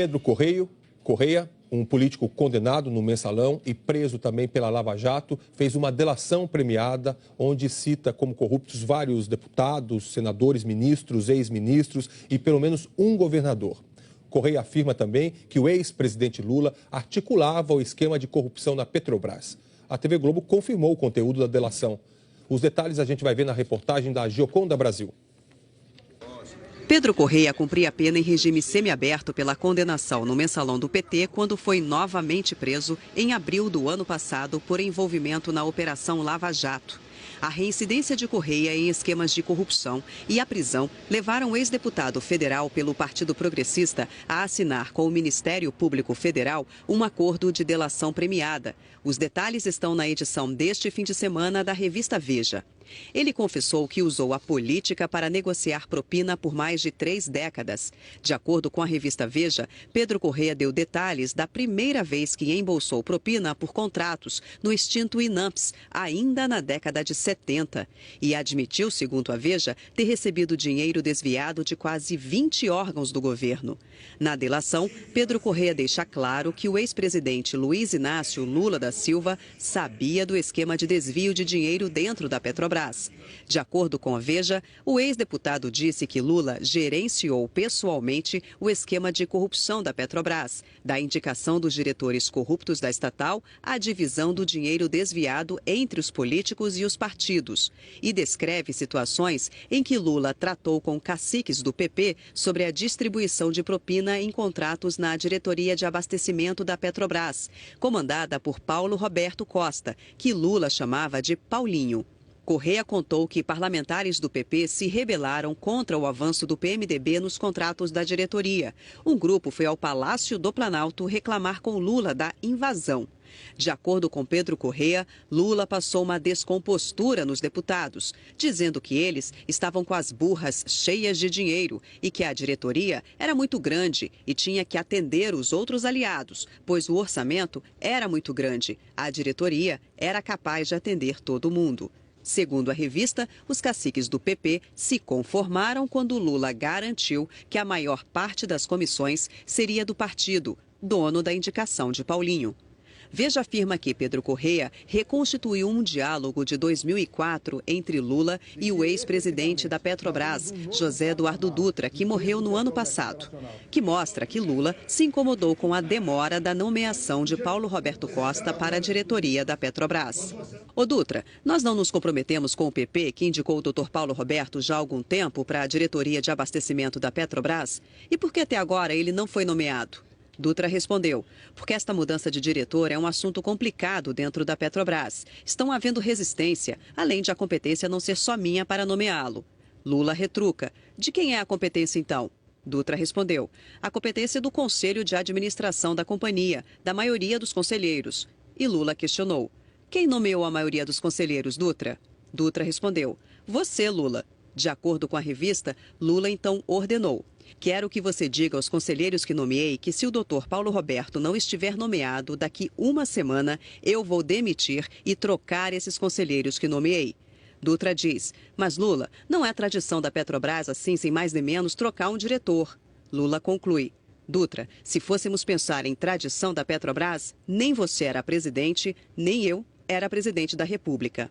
Pedro Correia, um político condenado no Mensalão e preso também pela Lava Jato, fez uma delação premiada onde cita como corruptos vários deputados, senadores, ministros, ex-ministros e pelo menos um governador. Correia afirma também que o ex-presidente Lula articulava o esquema de corrupção na Petrobras. A TV Globo confirmou o conteúdo da delação. Os detalhes a gente vai ver na reportagem da Gioconda Brasil. Pedro Correia cumpria a pena em regime semiaberto pela condenação no Mensalão do PT quando foi novamente preso em abril do ano passado por envolvimento na Operação Lava Jato. A reincidência de Correia em esquemas de corrupção e a prisão levaram o ex-deputado federal pelo Partido Progressista a assinar com o Ministério Público Federal um acordo de delação premiada. Os detalhes estão na edição deste fim de semana da revista Veja. Ele confessou que usou a política para negociar propina por mais de 3 décadas. De acordo com a revista Veja, Pedro Correia deu detalhes da primeira vez que embolsou propina por contratos no extinto INAMPS, ainda na década de 70. E admitiu, segundo a Veja, ter recebido dinheiro desviado de quase 20 órgãos do governo. Na delação, Pedro Correia deixa claro que o ex-presidente Luiz Inácio Lula da Silva sabia do esquema de desvio de dinheiro dentro da Petrobras. De acordo com a Veja, o ex-deputado disse que Lula gerenciou pessoalmente o esquema de corrupção da Petrobras, da indicação dos diretores corruptos da estatal à divisão do dinheiro desviado entre os políticos e os partidos, e descreve situações em que Lula tratou com caciques do PP sobre a distribuição de propina em contratos na diretoria de abastecimento da Petrobras, comandada por Paulo Roberto Costa, que Lula chamava de Paulinho. Correia contou que parlamentares do PP se rebelaram contra o avanço do PMDB nos contratos da diretoria. Um grupo foi ao Palácio do Planalto reclamar com Lula da invasão. De acordo com Pedro Correia, Lula passou uma descompostura nos deputados, dizendo que eles estavam com as burras cheias de dinheiro e que a diretoria era muito grande e tinha que atender os outros aliados, pois o orçamento era muito grande. A diretoria era capaz de atender todo mundo. Segundo a revista, os caciques do PP se conformaram quando Lula garantiu que a maior parte das comissões seria do partido, dono da indicação de Paulinho. Veja afirma que Pedro Correia reconstituiu um diálogo de 2004 entre Lula e o ex-presidente da Petrobras, José Eduardo Dutra, que morreu no ano passado, que mostra que Lula se incomodou com a demora da nomeação de Paulo Roberto Costa para a diretoria da Petrobras. Ô Dutra, nós não nos comprometemos com o PP, que indicou o Dr. Paulo Roberto já há algum tempo para a diretoria de abastecimento da Petrobras? E por que até agora ele não foi nomeado? Dutra respondeu, porque esta mudança de diretor é um assunto complicado dentro da Petrobras. Estão havendo resistência, além de a competência não ser só minha para nomeá-lo. Lula retruca. De quem é a competência, então? Dutra respondeu. A competência é do Conselho de Administração da companhia, da maioria dos conselheiros. E Lula questionou. Quem nomeou a maioria dos conselheiros, Dutra? Dutra respondeu. Você, Lula. De acordo com a revista, Lula então ordenou. Quero que você diga aos conselheiros que nomeei que se o Dr. Paulo Roberto não estiver nomeado daqui uma semana, eu vou demitir e trocar esses conselheiros que nomeei. Dutra diz, mas Lula, não é tradição da Petrobras assim, sem mais nem menos, trocar um diretor. Lula conclui. Dutra, se fôssemos pensar em tradição da Petrobras, nem você era presidente, nem eu era presidente da República.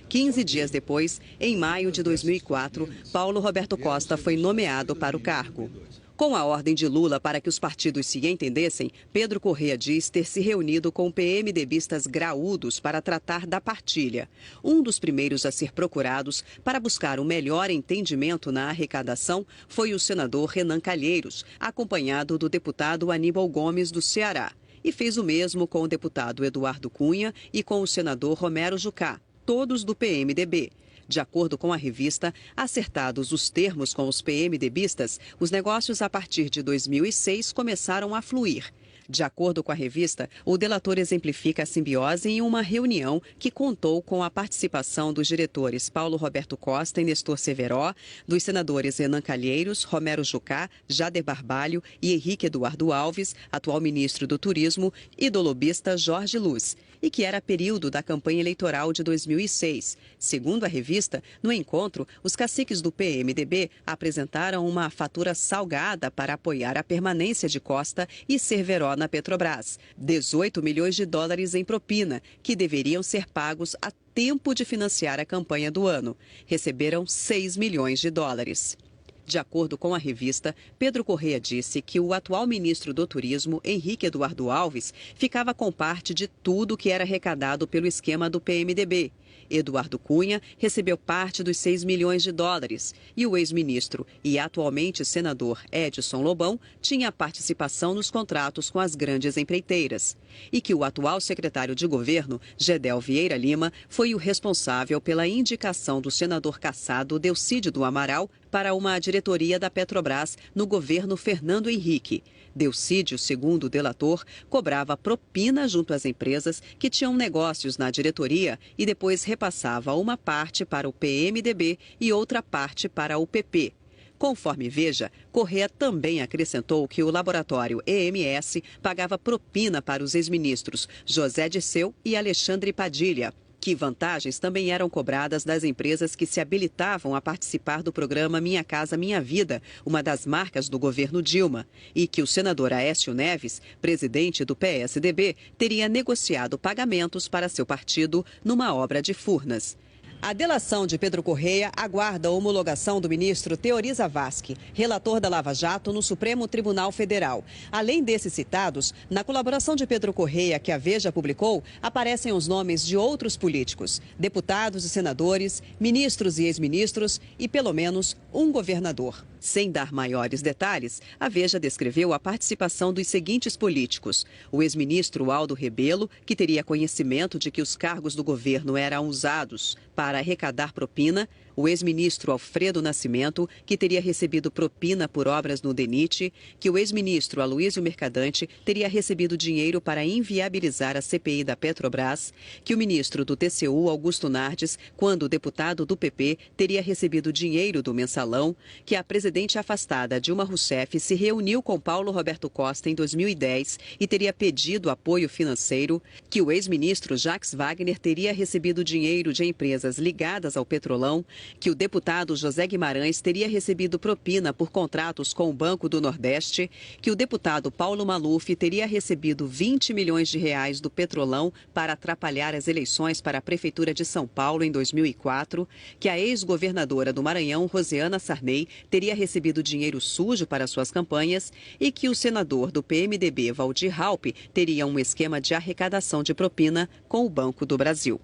15 dias depois, em maio de 2004, Paulo Roberto Costa foi nomeado para o cargo. Com a ordem de Lula para que os partidos se entendessem, Pedro Correia diz ter se reunido com PMDBistas graúdos para tratar da partilha. Um dos primeiros a ser procurados para buscar um melhor entendimento na arrecadação foi o senador Renan Calheiros, acompanhado do deputado Aníbal Gomes do Ceará. E fez o mesmo com o deputado Eduardo Cunha e com o senador Romero Jucá, todos do PMDB. De acordo com a revista, acertados os termos com os PMDBistas, os negócios a partir de 2006 começaram a fluir. De acordo com a revista, o delator exemplifica a simbiose em uma reunião que contou com a participação dos diretores Paulo Roberto Costa e Nestor Severó, dos senadores Renan Calheiros, Romero Jucá, Jader Barbalho e Henrique Eduardo Alves, atual ministro do Turismo, e do lobista Jorge Luz. e que era período da campanha eleitoral de 2006. Segundo a revista, no encontro, os caciques do PMDB apresentaram uma fatura salgada para apoiar a permanência de Costa e Cerveró na Petrobras. 18 milhões de dólares em propina, que deveriam ser pagos a tempo de financiar a campanha do ano. Receberam 6 milhões de dólares. De acordo com a revista, Pedro Correia disse que o atual ministro do Turismo, Henrique Eduardo Alves, ficava com parte de tudo que era arrecadado pelo esquema do PMDB. Eduardo Cunha recebeu parte dos 6 milhões de dólares e o ex-ministro e atualmente senador Edson Lobão tinha participação nos contratos com as grandes empreiteiras. E que o atual secretário de governo, Gedel Vieira Lima, foi o responsável pela indicação do senador cassado Delcídio do Amaral para uma diretoria da Petrobras no governo Fernando Henrique. Delcídio, segundo o delator, cobrava propina junto às empresas que tinham negócios na diretoria e depois repassava uma parte para o PMDB e outra parte para o PP. Conforme Veja, Correia também acrescentou que o laboratório EMS pagava propina para os ex-ministros José Dirceu e Alexandre Padilha, que vantagens também eram cobradas das empresas que se habilitavam a participar do programa Minha Casa Minha Vida, uma das marcas do governo Dilma, e que o senador Aécio Neves, presidente do PSDB, teria negociado pagamentos para seu partido numa obra de Furnas. A delação de Pedro Correia aguarda a homologação do ministro Teori Zavascki, relator da Lava Jato no Supremo Tribunal Federal. Além desses citados, na colaboração de Pedro Correia, que a Veja publicou, aparecem os nomes de outros políticos, deputados e senadores, ministros e ex-ministros e, pelo menos, um governador. Sem dar maiores detalhes, a Veja descreveu a participação dos seguintes políticos: o ex-ministro Aldo Rebelo, que teria conhecimento de que os cargos do governo eram usados para arrecadar propina; o ex-ministro Alfredo Nascimento, que teria recebido propina por obras no DENIT; que o ex-ministro Aloysio Mercadante teria recebido dinheiro para inviabilizar a CPI da Petrobras; que o ministro do TCU, Augusto Nardes, quando deputado do PP, teria recebido dinheiro do Mensalão; que a presidente afastada Dilma Rousseff se reuniu com Paulo Roberto Costa em 2010 e teria pedido apoio financeiro; que o ex-ministro Jacques Wagner teria recebido dinheiro de empresas ligadas ao Petrolão; que o deputado José Guimarães teria recebido propina por contratos com o Banco do Nordeste; que o deputado Paulo Maluf teria recebido 20 milhões de reais do Petrolão para atrapalhar as eleições para a Prefeitura de São Paulo em 2004; que a ex-governadora do Maranhão, Rosiana Sarney, teria recebido dinheiro sujo para suas campanhas e que o senador do PMDB, Waldir Raupp, teria um esquema de arrecadação de propina com o Banco do Brasil.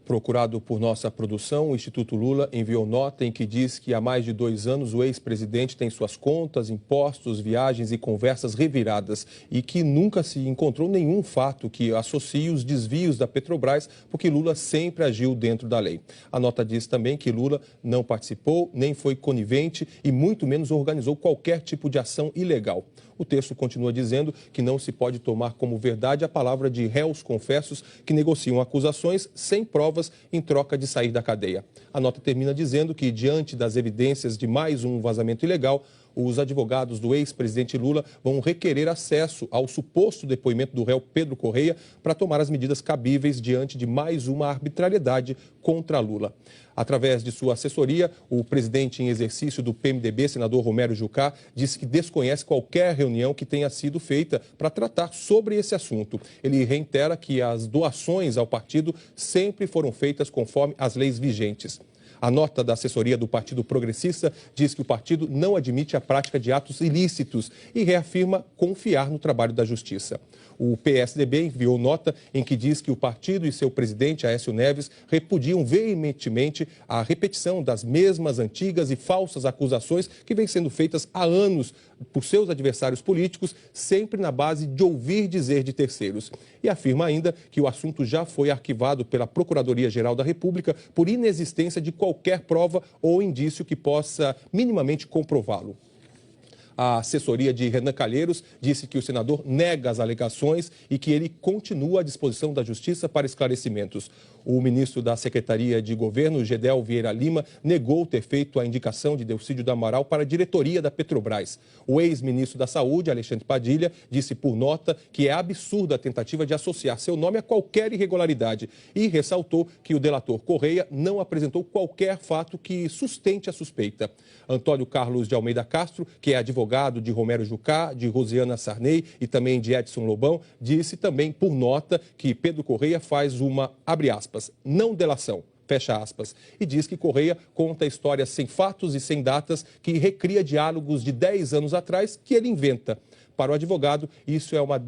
Procurado por nossa produção, o Instituto Lula enviou nota em que diz que há mais de 2 anos o ex-presidente tem suas contas, impostos, viagens e conversas reviradas e que nunca se encontrou nenhum fato que associe os desvios da Petrobras, porque Lula sempre agiu dentro da lei. A nota diz também que Lula não participou, nem foi conivente e muito menos organizou qualquer tipo de ação ilegal. O texto continua dizendo que não se pode tomar como verdade a palavra de réus confessos que negociam acusações sem provas em troca de sair da cadeia. A nota termina dizendo que, diante das evidências de mais um vazamento ilegal, os advogados do ex-presidente Lula vão requerer acesso ao suposto depoimento do réu Pedro Correia para tomar as medidas cabíveis diante de mais uma arbitrariedade contra Lula. Através de sua assessoria, o presidente em exercício do PMDB, senador Romero Jucá, disse que desconhece qualquer reunião que tenha sido feita para tratar sobre esse assunto. Ele reitera que as doações ao partido sempre foram feitas conforme as leis vigentes. A nota da assessoria do Partido Progressista diz que o partido não admite a prática de atos ilícitos e reafirma confiar no trabalho da Justiça. O PSDB enviou nota em que diz que o partido e seu presidente, Aécio Neves, repudiam veementemente a repetição das mesmas antigas e falsas acusações que vêm sendo feitas há anos por seus adversários políticos, sempre na base de ouvir dizer de terceiros. E afirma ainda que o assunto já foi arquivado pela Procuradoria-Geral da República por inexistência de qualquer prova ou indício que possa minimamente comprová-lo. A assessoria de Renan Calheiros disse que o senador nega as alegações e que ele continua à disposição da Justiça para esclarecimentos. O ministro da Secretaria de Governo, Gedel Vieira Lima, negou ter feito a indicação de Delcídio do Amaral para a diretoria da Petrobras. O ex-ministro da Saúde, Alexandre Padilha, disse por nota que é absurda a tentativa de associar seu nome a qualquer irregularidade e ressaltou que o delator Correia não apresentou qualquer fato que sustente a suspeita. Antônio Carlos de Almeida Castro, que é advogado de Romero Jucá, de Rosiana Sarney e também de Edson Lobão, disse também por nota que Pedro Correia faz uma, abre aspas, não delação, fecha aspas, e diz que Correia conta histórias sem fatos e sem datas que recria diálogos de 10 anos atrás que ele inventa. Para o advogado, isso é uma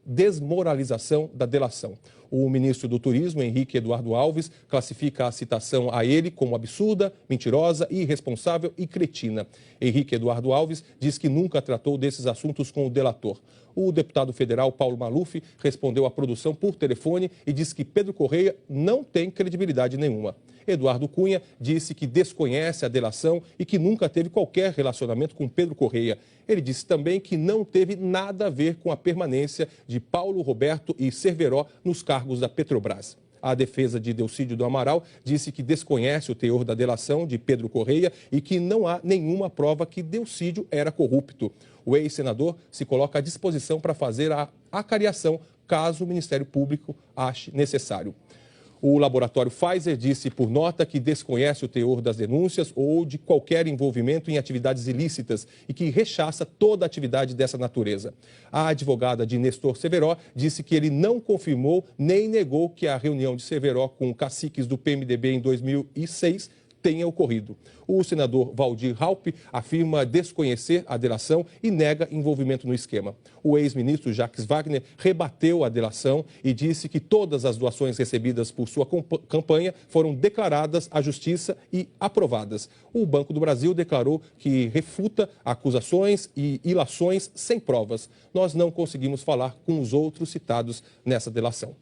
desmoralização da delação. O ministro do Turismo, Henrique Eduardo Alves, classifica a citação a ele como absurda, mentirosa, irresponsável e cretina. Henrique Eduardo Alves diz que nunca tratou desses assuntos com o delator. O deputado federal Paulo Maluf respondeu à produção por telefone e disse que Pedro Correia não tem credibilidade nenhuma. Eduardo Cunha disse que desconhece a delação e que nunca teve qualquer relacionamento com Pedro Correia. Ele disse também que não teve nada a ver com a permanência de Paulo Roberto e Cerveró nos cargos da Petrobras. A defesa de Delcídio do Amaral disse que desconhece o teor da delação de Pedro Correia e que não há nenhuma prova que Delcídio era corrupto. O ex-senador se coloca à disposição para fazer a acariação caso o Ministério Público ache necessário. O laboratório Pfizer disse por nota que desconhece o teor das denúncias ou de qualquer envolvimento em atividades ilícitas e que rechaça toda atividade dessa natureza. A advogada de Nestor Cerveró disse que ele não confirmou nem negou que a reunião de Cerveró com caciques do PMDB em 2006 tenha ocorrido. O senador Valdir Raupp afirma desconhecer a delação e nega envolvimento no esquema. O ex-ministro Jacques Wagner rebateu a delação e disse que todas as doações recebidas por sua campanha foram declaradas à Justiça e aprovadas. O Banco do Brasil declarou que refuta acusações e ilações sem provas. Nós não conseguimos falar com os outros citados nessa delação.